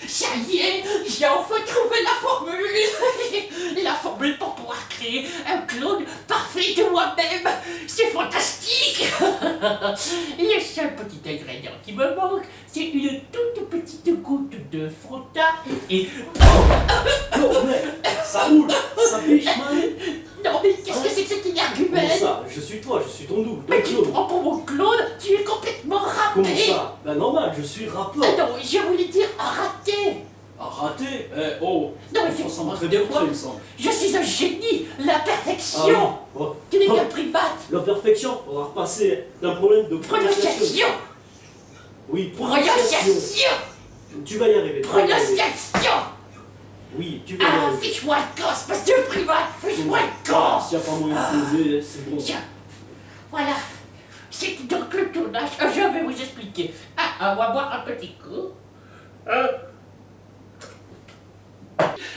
Ça y est, j'ai enfin trouvé la formule. La formule pour pouvoir créer un clone parfait de moi-même. C'est fantastique. Le seul petit ingrédient qui me manque, c'est une toute petite goutte de frotta et... Non, mais ça roule, ça pêche mal. Non mais qu'est-ce que c'est que cet énergumène? Comment ça? Je suis toi, je suis ton double, ton Mais tu me clone. prends pour mon clone? Tu es complètement raté. Comment ça? Ben normal, je suis rappeur. Ah non, je voulais dire raté. Ah, raté? Oh, Non, mais on c'est s'entend très bien quoi? entre eux, il me semble. Je suis un génie, la perfection. Ah oui, oh. Tu n'es Oh, qu'un primate. la perfection, on va repasser d'un problème de Prononciation. Oui, prononciation. Prononciation. Tu vas y arriver. tu vas y arriver. Prononciation. Oui, tu vas y Ah, arriver. fiche-moi le gosse, parce que primate, fiche-moi le Ah, gosse. s'il n'y a pas moyen de poser, c'est bon. Tiens, voilà. C'est donc le tournage. Je vais vous expliquer. On va boire un petit coup.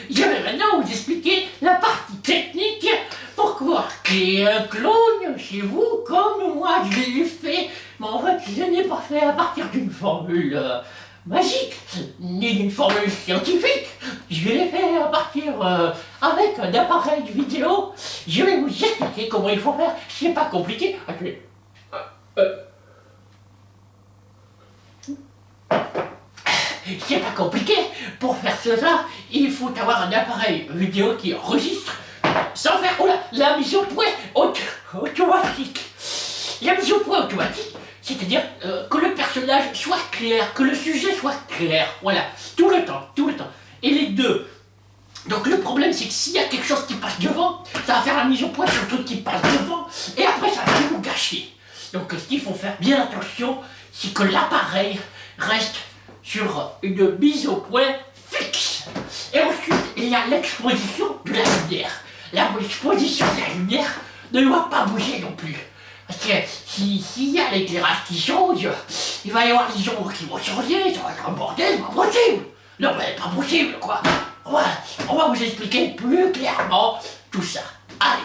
Je vais maintenant vous expliquer la partie technique. Pourquoi créer un clone chez vous comme moi je l'ai fait. Mais en fait, je n'ai pas fait à partir d'une formule magique, ni d'une formule scientifique. Je l'ai fait à partir avec un appareil vidéo. Je vais vous expliquer comment il faut faire. C'est pas compliqué. Attendez. C'est pas compliqué. Pour faire cela, il faut avoir un appareil vidéo qui enregistre sans faire la mise au point automatique. La mise au point automatique, c'est-à-dire que le personnage soit clair, que le sujet soit clair. Voilà, tout le temps, tout le temps. Et les deux. Donc le problème, c'est que s'il y a quelque chose qui passe devant, ça va faire la mise au point sur le truc qui passe devant, et après ça va tout gâcher. Donc ce qu'il faut faire bien attention, c'est que l'appareil reste sur une mise au point fixe. Et ensuite, il y a l'exposition de la lumière. L'exposition de la lumière ne doit pas bouger non plus. Parce que s'il y a l'éclairage qui change, il va y avoir les ombres qui vont changer, ça va être un bordel, pas possible. Non mais pas possible quoi. On va vous expliquer plus clairement tout ça. Allez.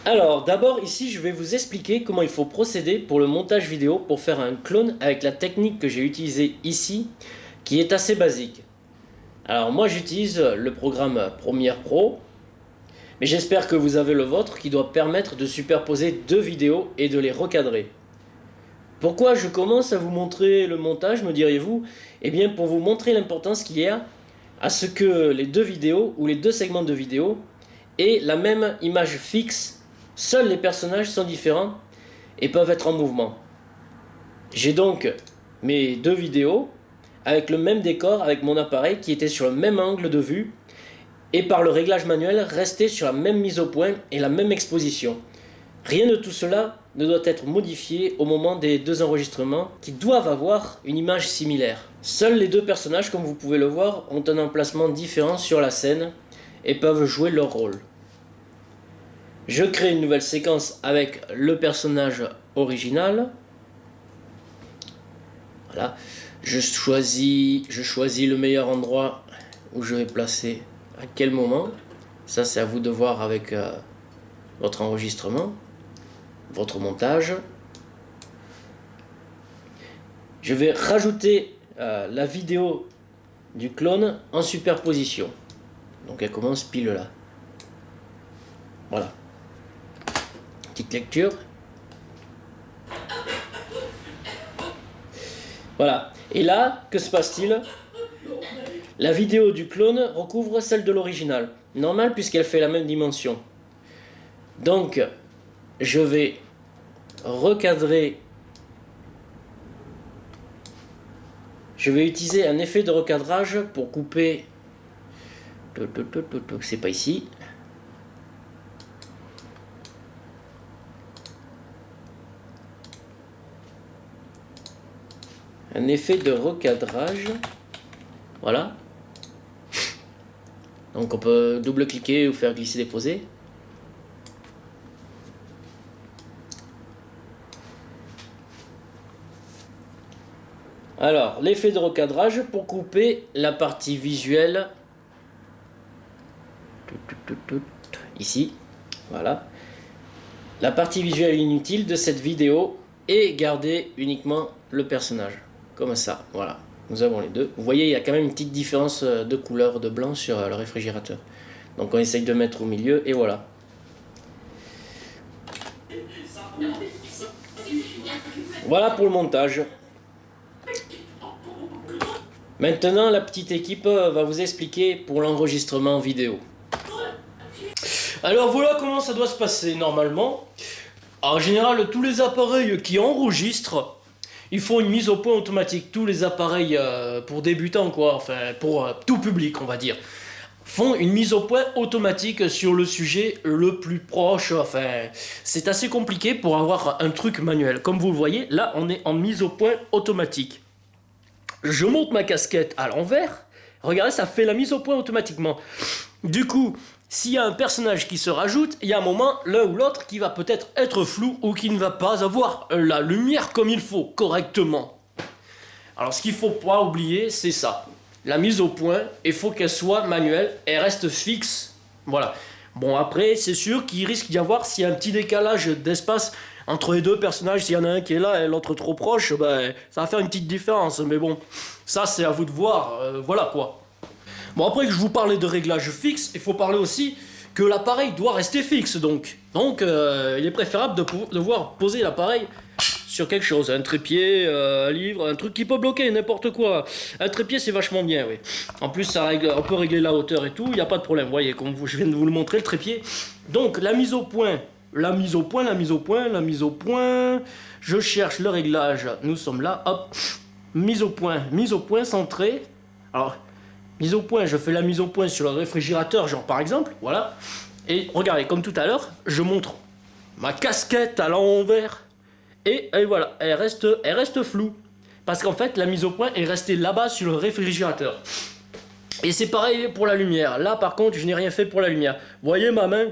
Alors d'abord ici je vais vous expliquer comment il faut procéder pour le montage vidéo pour faire un clone avec la technique que j'ai utilisée ici qui est assez basique. Alors moi j'utilise le programme Premiere Pro mais j'espère que vous avez le vôtre qui doit permettre de superposer deux vidéos et de les recadrer. Pourquoi je commence à vous montrer le montage me diriez-vous? Eh bien pour vous montrer l'importance qu'il y a à ce que les deux vidéos ou les deux segments de vidéo aient la même image fixe. Seuls les personnages sont différents et peuvent être en mouvement. J'ai donc mes deux vidéos avec le même décor avec mon appareil qui était sur le même angle de vue et par le réglage manuel resté sur la même mise au point et la même exposition. Rien de tout cela ne doit être modifié au moment des deux enregistrements qui doivent avoir une image similaire. Seuls les deux personnages, comme vous pouvez le voir, ont un emplacement différent sur la scène et peuvent jouer leur rôle. Je crée une nouvelle séquence avec le personnage original. Voilà. Je choisis le meilleur endroit où je vais placer à quel moment. Ça c'est à vous de voir avec votre enregistrement, votre montage. Je vais rajouter la vidéo du clone en superposition. Donc elle commence pile là. Voilà. Petite lecture. Voilà. Et là, que se passe-t-il? La vidéo du clone recouvre celle de l'original. Normal puisqu'elle fait la même dimension. Donc, je vais recadrer. Je vais utiliser un effet de recadrage pour couper. C'est pas ici. Un effet de recadrage. Voilà. Donc on peut double-cliquer ou faire glisser-déposer. Alors, l'effet de recadrage pour couper la partie visuelle. Ici. Voilà. La partie visuelle inutile de cette vidéo et garder uniquement le personnage. Comme ça, voilà. Nous avons les deux. Vous voyez, il y a quand même une petite différence de couleur de blanc sur le réfrigérateur. Donc on essaye de mettre au milieu et voilà. Voilà pour le montage. Maintenant, la petite équipe va vous expliquer pour l'enregistrement vidéo. Alors voilà comment ça doit se passer normalement. En général, tous les appareils qui enregistrent, il faut une mise au point automatique. Tous les appareils pour débutants, quoi, enfin pour tout public, on va dire, font une mise au point automatique sur le sujet le plus proche. Enfin, c'est assez compliqué pour avoir un truc manuel. Comme vous le voyez, là, on est en mise au point automatique. Je monte ma casquette à l'envers. Regardez, ça fait la mise au point automatiquement. Du coup, s'il y a un personnage qui se rajoute, il y a un moment, l'un ou l'autre, qui va peut-être être flou ou qui ne va pas avoir la lumière comme il faut, correctement. Alors, ce qu'il ne faut pas oublier, c'est ça. La mise au point, il faut qu'elle soit manuelle, elle reste fixe. Voilà. Bon, après, c'est sûr qu'il risque d'y avoir, s'il y a un petit décalage d'espace entre les deux personnages, s'il y en a un qui est là et l'autre trop proche, ben, ça va faire une petite différence. Mais bon, ça, c'est à vous de voir. Voilà, quoi. Bon, après que je vous parlais de réglage fixe, il faut parler aussi que l'appareil doit rester fixe, donc. Donc, il est préférable de pouvoir poser l'appareil sur quelque chose, un trépied, un livre, un truc qui peut bloquer, n'importe quoi. Un trépied, c'est vachement bien, oui. En plus, ça règle, on peut régler la hauteur et tout, il n'y a pas de problème. Vous voyez, comme je viens de vous le montrer, le trépied. Donc, la mise au point, je cherche le réglage, nous sommes là, hop, mise au point centré. Alors, mise au point, je fais la mise au point sur le réfrigérateur, genre par exemple, voilà. Et regardez, comme tout à l'heure, je montre ma casquette à l'envers. Et voilà, elle reste floue. Parce qu'en fait, la mise au point est restée là-bas sur le réfrigérateur. Et c'est pareil pour la lumière. Là, par contre, je n'ai rien fait pour la lumière. Vous voyez ma main?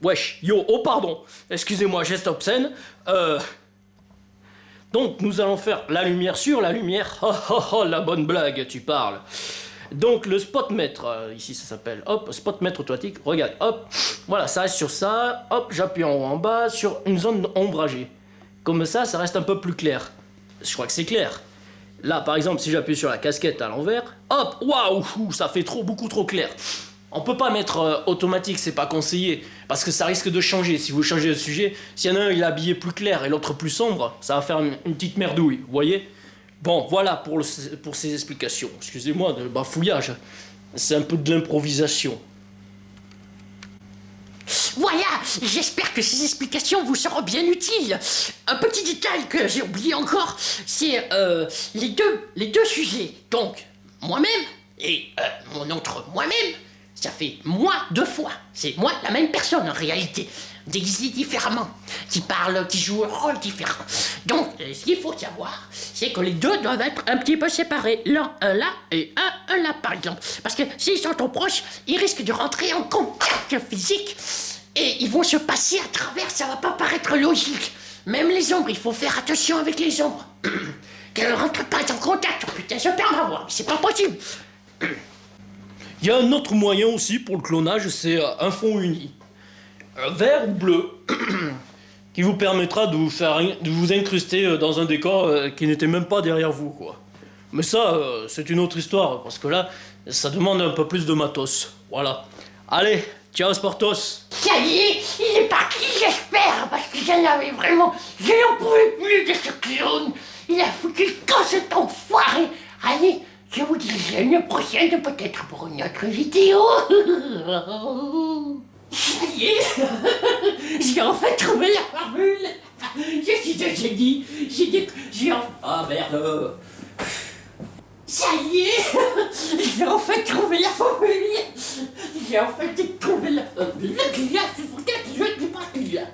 Wesh, yo, oh pardon. Excusez-moi, geste obscène. Donc, nous allons faire la lumière sur la lumière. Oh, oh, oh, la bonne blague, tu parles. Donc le spotmètre, ici ça s'appelle, hop, spotmètre automatique, regarde, hop, voilà, ça reste sur ça, hop, j'appuie en haut en bas sur une zone ombragée. Comme ça, ça reste un peu plus clair. Je crois que c'est clair. Là, par exemple, si j'appuie sur la casquette à l'envers, hop, waouh, ça fait beaucoup trop clair. On peut pas mettre automatique, c'est pas conseillé, parce que ça risque de changer. Si vous changez de sujet, s'il y en a un, il est habillé plus clair et l'autre plus sombre, ça va faire une petite merdouille, vous voyez? Bon, voilà pour ces explications. Excusez-moi de bafouillage. C'est un peu de l'improvisation. Voilà, j'espère que ces explications vous seront bien utiles. Un petit détail que j'ai oublié encore, c'est les deux sujets. Donc, moi-même et mon autre moi-même, ça fait moi 2 fois. C'est moi la même personne en réalité, déguisée différemment, qui joue un rôle différent. Donc, ce qu'il faut savoir, c'est que les deux doivent être un petit peu séparés. L'un, un là et un là, par exemple. Parce que s'ils sont trop proches, ils risquent de rentrer en contact physique et ils vont se passer à travers, ça va pas paraître logique. Même les ombres, il faut faire attention avec les ombres. Qu'elles ne rentrent pas en contact. Oh, putain, je perds ma voix, c'est pas possible. Il y a un autre moyen aussi pour le clonage, c'est un fond uni. Vert ou bleu, qui vous permettra de vous incruster dans un décor qui n'était même pas derrière vous, quoi. Mais ça, c'est une autre histoire, parce que là, ça demande un peu plus de matos. Voilà. Allez, ciao Sportos. Ça y est, il est parti, j'espère, parce que j'en avais vraiment... Je n'en pouvais plus de ce clown. Il a foutu le camp, cet enfoiré. Allez, je vous dis à une prochaine, peut-être pour une autre vidéo. Ça y est, j'ai enfin trouvé la formule. Je suis un génie. Ah merde. Ça y est, j'ai enfin trouvé la formule. J'ai enfin trouvé la formule. La glace, je dis pas qu'il y a.